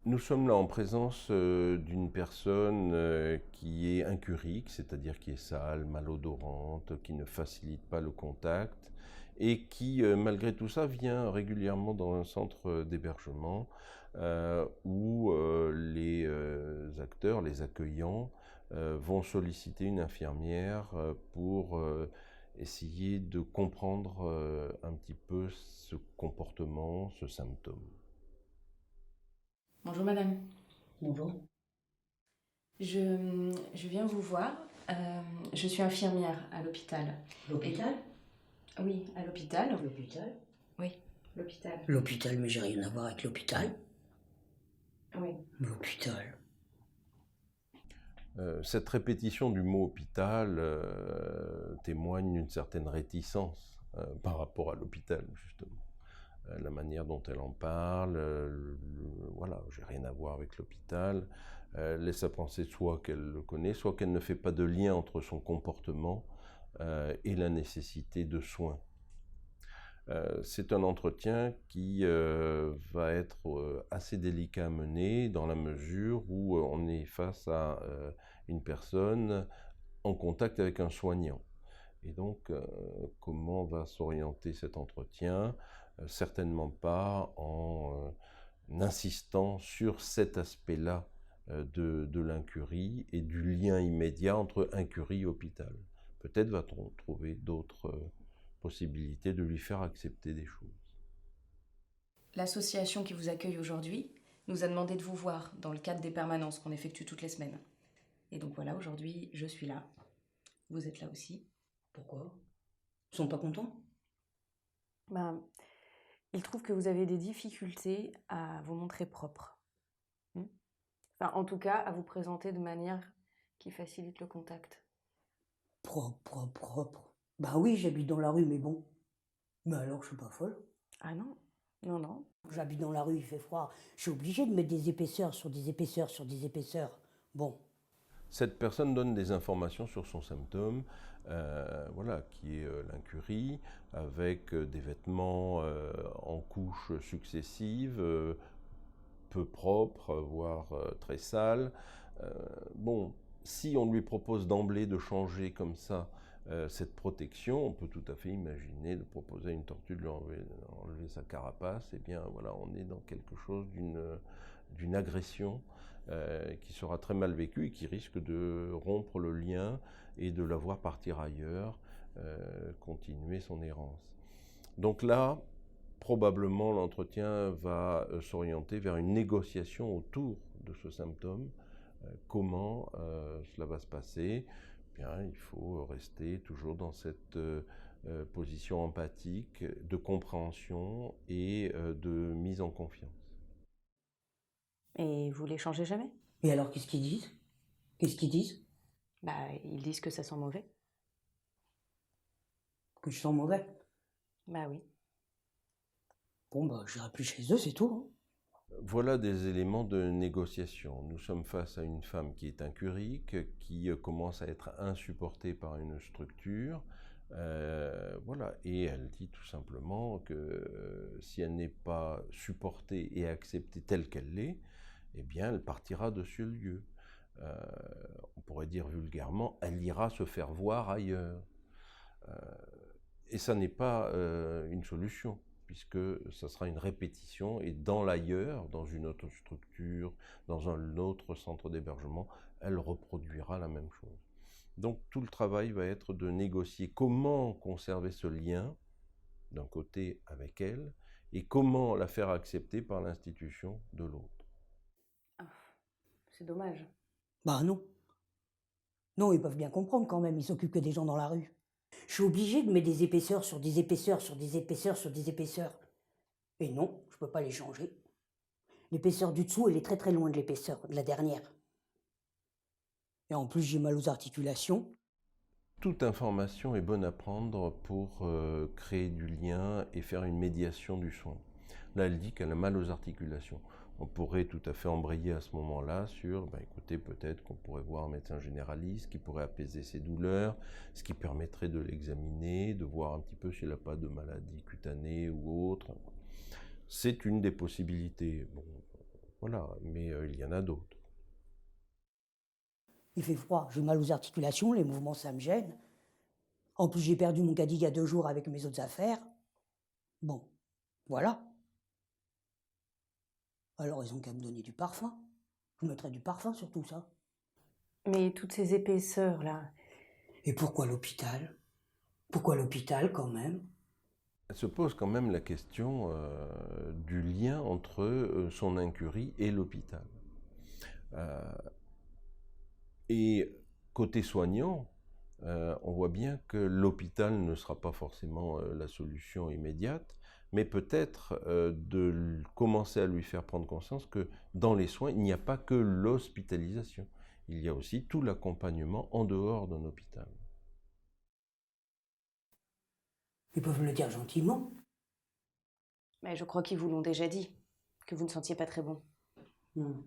Nous sommes là en présence d'une personne qui est incurique, c'est-à-dire qui est sale, malodorante, qui ne facilite pas le contact et qui, malgré tout ça, vient régulièrement dans un centre d'hébergement où les acteurs, les accueillants, vont solliciter une infirmière pour essayer de comprendre un petit peu ce comportement, ce symptôme. Bonjour madame, Bonjour. je viens vous voir. Je suis infirmière à l'hôpital. L'hôpital? Oui, à l'hôpital. L'hôpital? Oui, l'hôpital. L'hôpital, mais j'ai rien à voir avec l'hôpital. Oui. L'hôpital. Cette répétition du mot hôpital témoigne d'une certaine réticence par rapport à l'hôpital, justement. La manière dont elle en parle, voilà, j'ai rien à voir avec l'hôpital, laisse à penser soit qu'elle le connaît, soit qu'elle ne fait pas de lien entre son comportement et la nécessité de soins. C'est un entretien qui va être assez délicat à mener dans la mesure où on est face à une personne en contact avec un soignant. Et donc, comment va s'orienter cet entretien? Certainement pas en insistant sur cet aspect-là de l'incurie et du lien immédiat entre incurie et hôpital. Peut-être va-t-on trouver d'autres possibilités de lui faire accepter des choses. L'association qui vous accueille aujourd'hui nous a demandé de vous voir dans le cadre des permanences qu'on effectue toutes les semaines. Et donc voilà, aujourd'hui, je suis là. Vous êtes là aussi. Pourquoi? Ils sont pas contents? Ben, ils trouvent que vous avez des difficultés à vous montrer propre. Enfin, en tout cas, à vous présenter de manière qui facilite le contact. Propre. Bah oui, j'habite dans la rue, mais bon. Mais alors, je suis pas folle. Ah non, non, non. J'habite dans la rue, il fait froid. Je suis obligée de mettre des épaisseurs sur des épaisseurs sur des épaisseurs. Bon. Cette personne donne des informations sur son symptôme, voilà, qui est l'incurie, avec des vêtements en couches successives, peu propres, voire très sales. Bon, si on lui propose d'emblée de changer comme ça cette protection, on peut tout à fait imaginer de proposer à une tortue de lui enlever sa carapace. Eh bien, voilà, on est dans quelque chose d'une agression qui sera très mal vécue et qui risque de rompre le lien et de la voir partir ailleurs, continuer son errance. Donc là, probablement l'entretien va s'orienter vers une négociation autour de ce symptôme. Comment cela va se passer? Bien, il faut rester toujours dans cette position empathique, de compréhension et de mise en confiance. Et vous les changez jamais? Et alors, qu'est-ce qu'ils disent? Qu'est-ce qu'ils disent? Bah, ils disent que ça sent mauvais. Que je sens mauvais. Bah oui. Bon, bah, j'irai plus chez eux, c'est tout. Voilà des éléments de négociation. Nous sommes face à une femme qui est incurique, qui commence à être insupportée par une structure. Voilà, et elle dit tout simplement que si elle n'est pas supportée et acceptée telle qu'elle l'est, eh bien, elle partira de ce lieu. Euh, on pourrait dire vulgairement, elle ira se faire voir ailleurs. Euh, et ça n'est pas une solution, puisque ça sera une répétition, et dans l'ailleurs, dans une autre structure, dans un autre centre d'hébergement, elle reproduira la même chose. Donc tout le travail va être de négocier comment conserver ce lien, d'un côté avec elle, et comment la faire accepter par l'institution de l'autre. Ah, c'est dommage. Bah non. Non, ils peuvent bien comprendre quand même, ils s'occupent que des gens dans la rue. Je suis obligée de mettre des épaisseurs sur des épaisseurs sur des épaisseurs sur des épaisseurs. Et non, je peux pas les changer. L'épaisseur du dessous, elle est très très loin de l'épaisseur de la dernière. Et en plus, j'ai mal aux articulations. Toute information est bonne à prendre pour créer du lien et faire une médiation du soin. Là, elle dit qu'elle a mal aux articulations. On pourrait tout à fait embrayer à ce moment-là sur, écoutez, peut-être qu'on pourrait voir un médecin généraliste qui pourrait apaiser ses douleurs, ce qui permettrait de l'examiner, de voir un petit peu s'il n'a pas de maladie cutanée ou autre. C'est une des possibilités. Bon, voilà, mais il y en a d'autres. Il fait froid, j'ai mal aux articulations, les mouvements ça me gêne. En plus j'ai perdu mon caddie il y a 2 jours avec mes autres affaires. Bon, voilà. Alors ils ont qu'à me donner du parfum. Je mettrai du parfum sur tout ça. Mais toutes ces épaisseurs-là, Et pourquoi l'hôpital? Pourquoi l'hôpital quand même? Elle se pose quand même la question du lien entre son incurie et l'hôpital. Et côté soignant, on voit bien que l'hôpital ne sera pas forcément la solution immédiate, mais peut-être de commencer à lui faire prendre conscience que dans les soins, il n'y a pas que l'hospitalisation. Il y a aussi tout l'accompagnement en dehors d'un hôpital. Ils peuvent me le dire gentiment. mais je crois qu'ils vous l'ont déjà dit, que vous ne sentiez pas très bon. Hmm.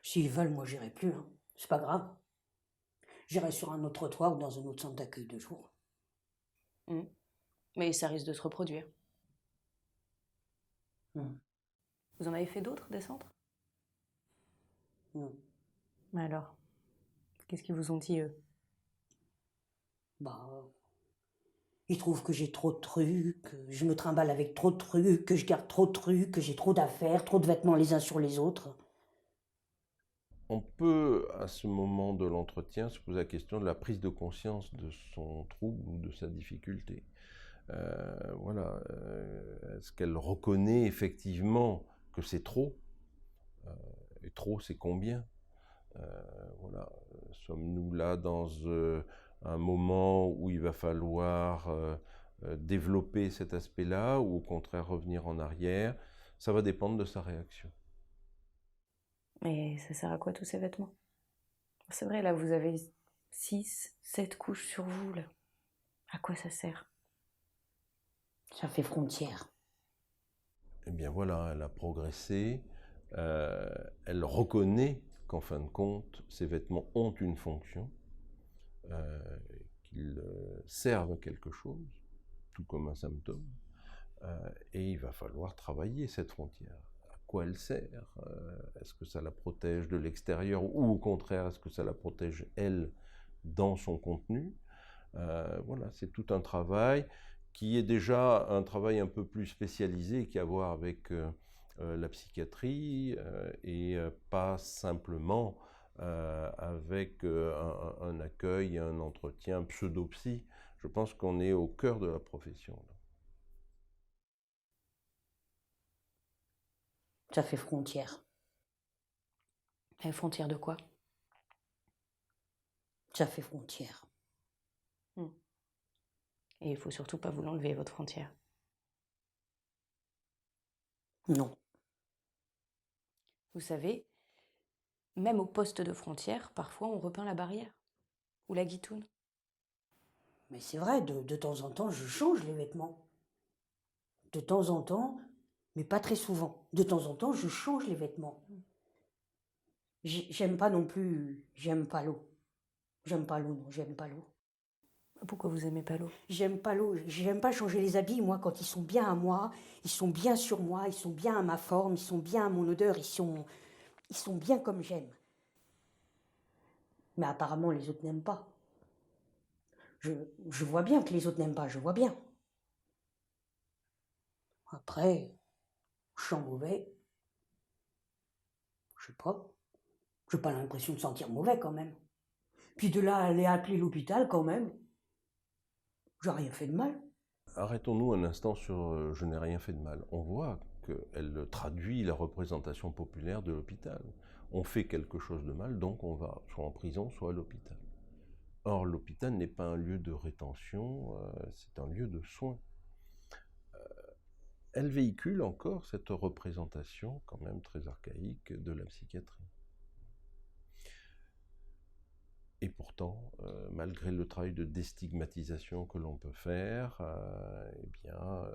S'ils veulent, moi j'irai plus, hein. C'est pas grave. J'irai sur un autre trottoir ou dans un autre centre d'accueil de jour. Mais ça risque de se reproduire. Hmm. Vous en avez fait d'autres, des centres? Hmm. Mais alors, qu'est-ce qu'ils vous ont dit, eux? Bah, ils trouvent que j'ai trop de trucs, que je me trimballe avec trop de trucs, que je garde trop de trucs, que j'ai trop d'affaires, trop de vêtements les uns sur les autres. On peut, à ce moment de l'entretien, se poser la question de la prise de conscience de son trouble ou de sa difficulté. Voilà, est-ce qu'elle reconnaît effectivement que c'est trop? Et trop, c'est combien? Voilà, sommes-nous là dans un moment où il va falloir développer cet aspect-là ou au contraire revenir en arrière? Ça va dépendre de sa réaction. Mais ça sert à quoi tous ces vêtements? C'est vrai, là, vous avez 6, 7 couches sur vous, là. À quoi ça sert? Ça fait frontière. Eh bien voilà, elle a progressé, elle reconnaît qu'en fin de compte, ces vêtements ont une fonction, qu'ils servent à quelque chose, tout comme un symptôme, et il va falloir travailler cette frontière. À quoi elle sert? Est-ce que ça la protège de l'extérieur ou au contraire, est-ce que ça la protège, elle, dans son contenu? Voilà, c'est tout un travail qui est déjà un travail un peu plus spécialisé qui a à voir avec la psychiatrie et pas simplement avec un accueil, un entretien pseudo-psy. Je pense qu'on est au cœur de la profession. Là. Ça fait frontière. Et frontière de quoi? Ça fait frontière. Et il faut surtout pas vous l'enlever, votre frontière. Non. Vous savez, même au poste de frontière, parfois on repeint la barrière. Ou la guitoune. Mais c'est vrai, de temps en temps, je change les vêtements. De temps en temps, mais pas très souvent. De temps en temps, je change les vêtements. J'aime pas non plus, j'aime pas l'eau. J'aime pas l'eau, non, j'aime pas l'eau. Pourquoi vous aimez pas l'eau? J'aime pas l'eau, j'aime pas changer les habits, moi, quand ils sont bien à moi, ils sont bien sur moi, ils sont bien à ma forme, ils sont bien à mon odeur, ils sont bien comme j'aime. Mais apparemment, les autres n'aiment pas. Je vois bien que les autres n'aiment pas, je vois bien. Après, je sens mauvais. Je sais pas. J'ai pas l'impression de sentir mauvais quand même. Puis de là à aller appeler l'hôpital quand même, j'ai rien fait de mal. Arrêtons-nous un instant sur je n'ai rien fait de mal. On voit qu'elle traduit la représentation populaire de l'hôpital. On fait quelque chose de mal, donc on va soit en prison, soit à l'hôpital. Or, l'hôpital n'est pas un lieu de rétention, c'est un lieu de soins. Elle véhicule encore cette représentation, quand même très archaïque, de la psychiatrie. Et pourtant, malgré le travail de déstigmatisation que l'on peut faire, eh bien,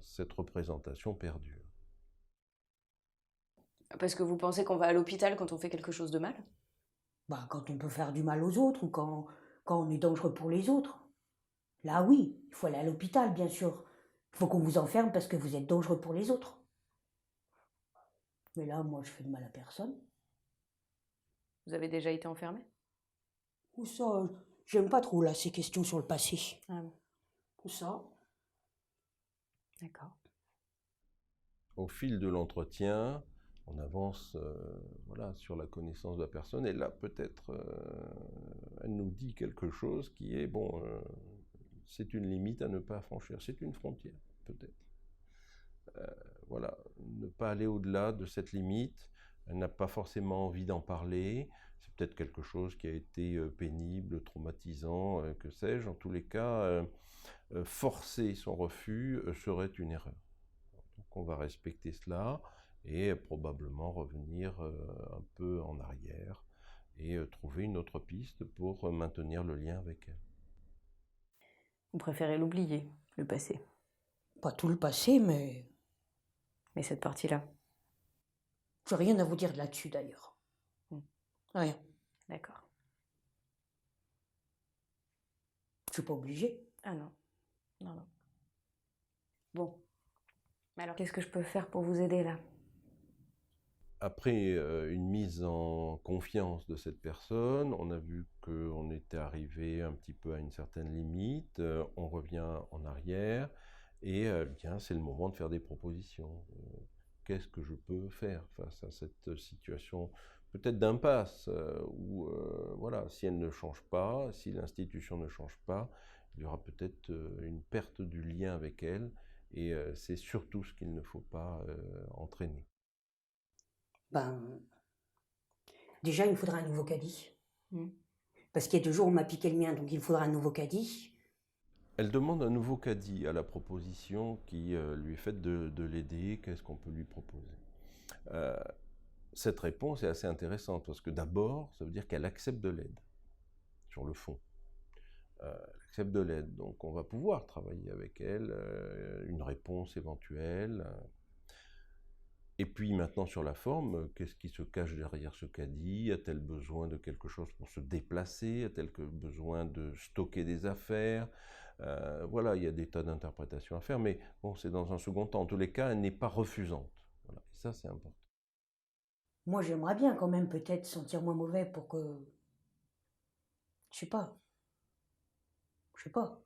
cette représentation perdure. Parce que vous pensez qu'on va à l'hôpital quand on fait quelque chose de mal? Bah, quand on peut faire du mal aux autres ou quand on est dangereux pour les autres. Là, oui, il faut aller à l'hôpital, bien sûr. Il faut qu'on vous enferme parce que vous êtes dangereux pour les autres. Mais là, moi, je fais de mal à personne. Vous avez déjà été enfermé? Ou ça, j'aime pas trop, là, ces questions sur le passé. Ah bon, Ou ça. d'accord. Au fil de l'entretien, on avance voilà, sur la connaissance de la personne, et là, peut-être, elle nous dit quelque chose qui est, bon, c'est une limite à ne pas franchir, c'est une frontière, peut-être. Voilà, ne pas aller au-delà de cette limite, elle n'a pas forcément envie d'en parler, c'est peut-être quelque chose qui a été pénible, traumatisant, que sais-je. En tous les cas, forcer son refus serait une erreur. Donc on va respecter cela et probablement revenir un peu en arrière et trouver une autre piste pour maintenir le lien avec elle. Vous préférez l'oublier, le passé, Pas tout le passé, mais mais cette partie-là. j'ai rien à vous dire là-dessus, d'ailleurs. Rien. D'accord. Je suis pas obligée. Ah non, non, non. Bon. Mais alors, qu'est-ce que je peux faire pour vous aider là? Après une mise en confiance de cette personne, on a vu qu'on était arrivé un petit peu à une certaine limite, on revient en arrière et bien c'est le moment de faire des propositions. Qu'est-ce que je peux faire face à cette situation peut-être d'impasse où voilà, si elle ne change pas, si l'institution ne change pas, il y aura peut-être une perte du lien avec elle et c'est surtout ce qu'il ne faut pas entraîner. Ben, déjà, il me faudra un nouveau caddie. Hmm. Parce qu'il y a 2 jours, on m'a piqué le mien, donc il me faudra un nouveau caddie. Elle demande un nouveau caddie à la proposition qui lui est faite de l'aider. Qu'est-ce qu'on peut lui proposer? Cette réponse est assez intéressante parce que d'abord, ça veut dire qu'elle accepte de l'aide sur le fond. Elle accepte de l'aide, donc on va pouvoir travailler avec elle, une réponse éventuelle. Et puis maintenant sur la forme, qu'est-ce qui se cache derrière ce caddie? A-t-elle besoin de quelque chose pour se déplacer? A-t-elle besoin de stocker des affaires? Voilà, il y a des tas d'interprétations à faire, mais bon, c'est dans un second temps. En tous les cas, elle n'est pas refusante. Voilà, et ça, c'est important. Moi, j'aimerais bien quand même peut-être sentir moins mauvais pour que... Je sais pas. Je sais pas.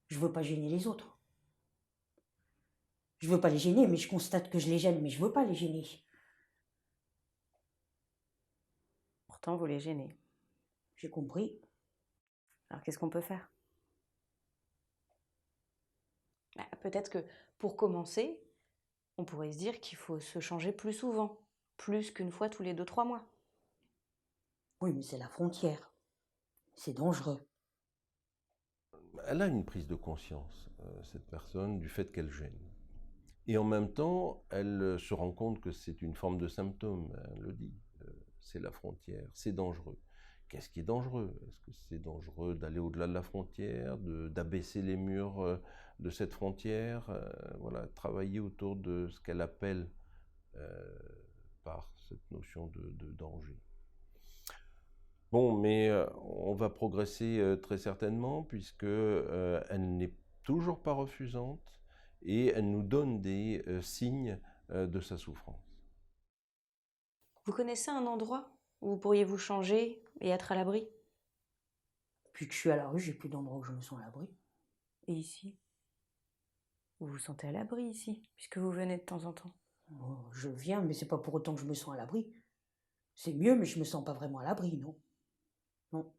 Je veux pas gêner les autres. Je veux pas les gêner, mais je constate que je les gêne, mais je veux pas les gêner. Pourtant, vous les gênez. J'ai compris. Alors, qu'est-ce qu'on peut faire? Bah, peut-être que pour commencer, on pourrait se dire qu'il faut se changer plus souvent, plus qu'une fois tous les 2-3 mois. Oui, mais c'est la frontière. C'est dangereux. Elle a une prise de conscience, cette personne, du fait qu'elle gêne. Et en même temps, elle se rend compte que c'est une forme de symptôme, elle le dit. C'est la frontière, c'est dangereux. Qu'est-ce qui est dangereux? Est-ce que c'est dangereux d'aller au-delà de la frontière, d'abaisser les murs de cette frontière? Voilà, travailler autour de ce qu'elle appelle par cette notion de danger. Bon, mais on va progresser très certainement puisque elle n'est toujours pas refusante et elle nous donne des signes de sa souffrance. Vous connaissez un endroit où vous pourriez vous changer et être à l'abri? Depuis que je suis à la rue, j'ai plus d'endroit où je me sens à l'abri. Et ici? Vous vous sentez à l'abri ici, puisque vous venez de temps en temps? Oh, je viens, mais c'est pas pour autant que je me sens à l'abri. C'est mieux, mais je me sens pas vraiment à l'abri, non. Non.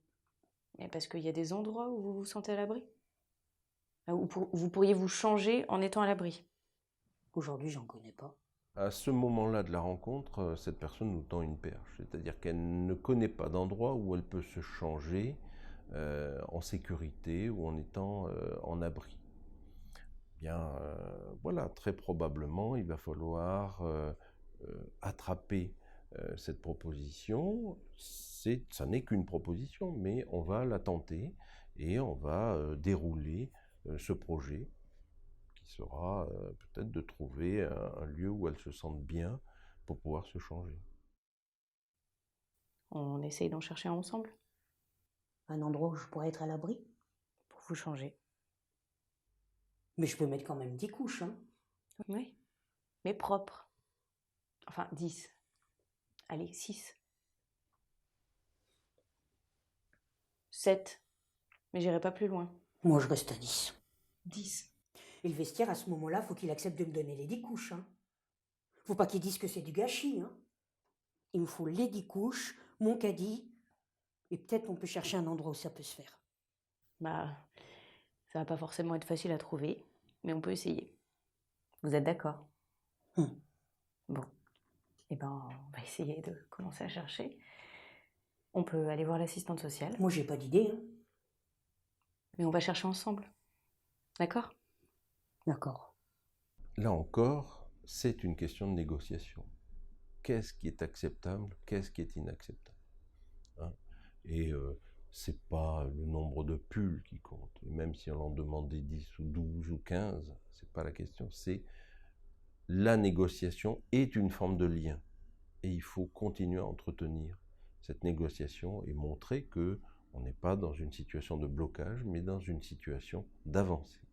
Mais parce qu'il y a des endroits où vous vous sentez à l'abri? Où vous pourriez vous changer en étant à l'abri? Aujourd'hui, j'en connais pas. À ce moment-là de la rencontre, cette personne nous tend une perche, c'est-à-dire qu'elle ne connaît pas d'endroit où elle peut se changer en sécurité ou en étant en abri. Bien, voilà, très probablement, il va falloir attraper cette proposition. Ça n'est qu'une proposition, mais on va la tenter et on va dérouler ce projet qui sera peut-être de trouver un lieu où elle se sente bien pour pouvoir se changer. On essaye d'en chercher un ensemble Un endroit où je pourrais être à l'abri. pour vous changez. Mais je peux mettre quand même 10 couches, hein. Oui, mais propre. Enfin, 10. Allez, 6. 7. Mais j'irai pas plus loin. Moi, je reste à 10. 10. Et le vestiaire, à ce moment-là, faut qu'il accepte de me donner les 10 couches, hein. Faut pas qu'il dise que c'est du gâchis, hein. Il me faut les 10 couches, mon caddie, et peut-être on peut chercher un endroit où ça peut se faire. Bah, ça va pas forcément être facile à trouver, mais on peut essayer. Vous êtes d'accord? Bon. Eh ben, on va essayer de commencer à chercher. On peut aller voir l'assistante sociale, Moi, j'ai pas d'idée, hein. mais on va chercher ensemble. D'accord? D'accord. Là encore, c'est une question de négociation. Qu'est-ce qui est acceptable, qu'est-ce qui est inacceptable, hein? Et c'est pas le nombre de pulls qui compte. Et même si on en demandait 10 ou 12 ou 15, c'est pas la question. C'est la négociation est une forme de lien. Et il faut continuer à entretenir cette négociation et montrer que on n'est pas dans une situation de blocage, mais dans une situation d'avancée.